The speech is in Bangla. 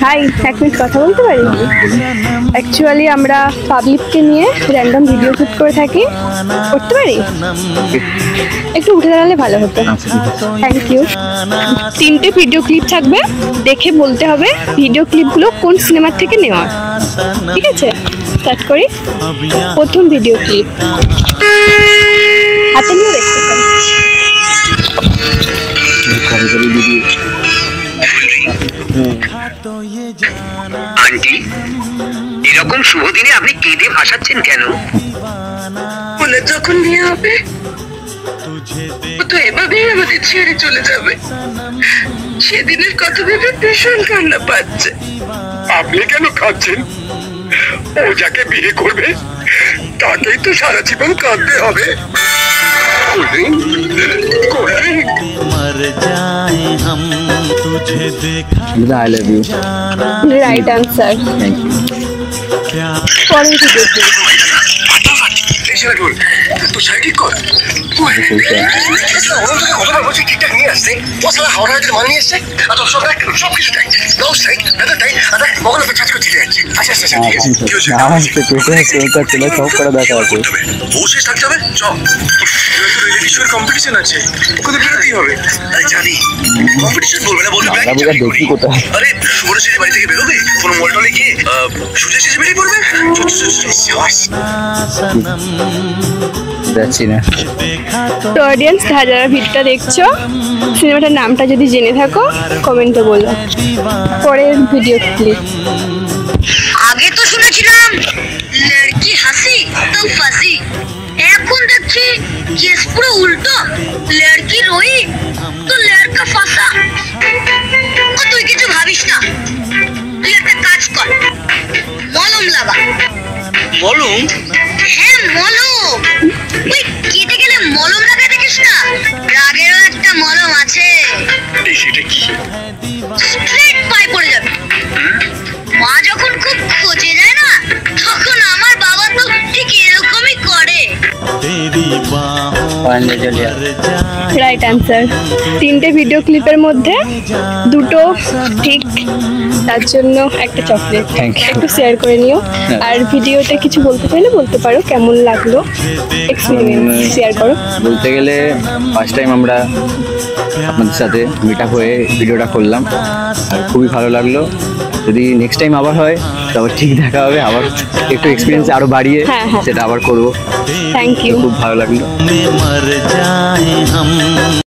হাই, এক মিনিট কথা বলতে পারি? অ্যাকচুয়ালি আমরা পাবলিককে নিয়ে র্যান্ডম ভিডিও শুট করে থাকি, করতে পারি? একটু উঠে দাঁড়ালে ভালো হতো। Thank you. 3টে ভিডিও ক্লিপ থাকবে, দেখে বলতে হবে ভিডিও ক্লিপগুলো কোন সিনেমার থেকে নেওয়া। ঠিক আছে, স্টার্ট করি। প্রথম ভিডিও ক্লিপ হাতে নিয়ে দেখতে পারি। আন্টি, এরকম শুভ দিনে আপনি কেঁদে ভাসাচ্ছেন কেন? বলে যখন বিয়ে হবে ও তো এভাবেই আমাদের ছেড়ে চলে যাবে। সেদিনের কথা ভেবে ভীষণ কান্না পাচ্ছে। আপনি কেন কাঁদছেন? ও যাকে বিয়ে করবে তাকেই তো সারা জীবন কাঁদতে হবে। I love you. Right answer. পরের ভিডিও ক্লিপ। কম্পিটিশন আছে, ওকে বেরোতেই হবে। আরে জানি কম্পিটিশন বলবে না, বলবে দেখি কোথায়। আরে শুভর শেষে বাড়ি থেকে বেরোবে, কোনো মল টলে গিয়ে সুজের শেষে বেরিয়ে পড়বে। যাচ্ছি না। তো অডিয়েন্স, যারা ভিডিওটা দেখছো, সিনেমাটার নামটা যদি জেনে থাকো কমেন্টে বলো। পরের ভিডিও ক্লিপ। আগে তো শুনেছিলাম লড়কি হাসি তো ফাঁসি, এখন দেখছি কেস পুরো উল্টো। লড়কি রোই তো লড়কা ফাঁসা। ও তুই কিছু ভাবিস না, তুই একটা কাজ কর, মলম লাগা। বলুন। হ্যাঁ মলম, তুই কেটে গেলে মলম লাগা দেখিস না? রাগেরও একটা মলম আছে, সেটা কি? স্ট্রেট পায়ে পড়ে যাবে। মা যখন খুব খোঁজে যায় না, তখন আমার বাবা তো ঠিক এরকমই করে। Right answer. 3টে ভিডিও ক্লিপের মধ্যে 2টো ঠিক, তার জন্য একটা চকলেট। একটু শেয়ার করে নিও। আর ভিডিওতে কিছু বলতে চাইলে বলতে পারো, কেমন লাগলো এক্সপিরিয়েন্স শেয়ার করো। বলতে গেলে ফার্স্ট টাইম আমরা আপনাদের সাথে মিট আপ হয়ে ভিডিওটা করলাম, আর খুবই ভালো লাগলো। যদি নেক্সট টাইম আবার হয় তারপর ঠিক দেখা হবে, আবার একটু এক্সপিরিয়েন্স আরো বাড়িয়ে সেটা আবার করবো। Thank you. খুব ভালো লাগলো।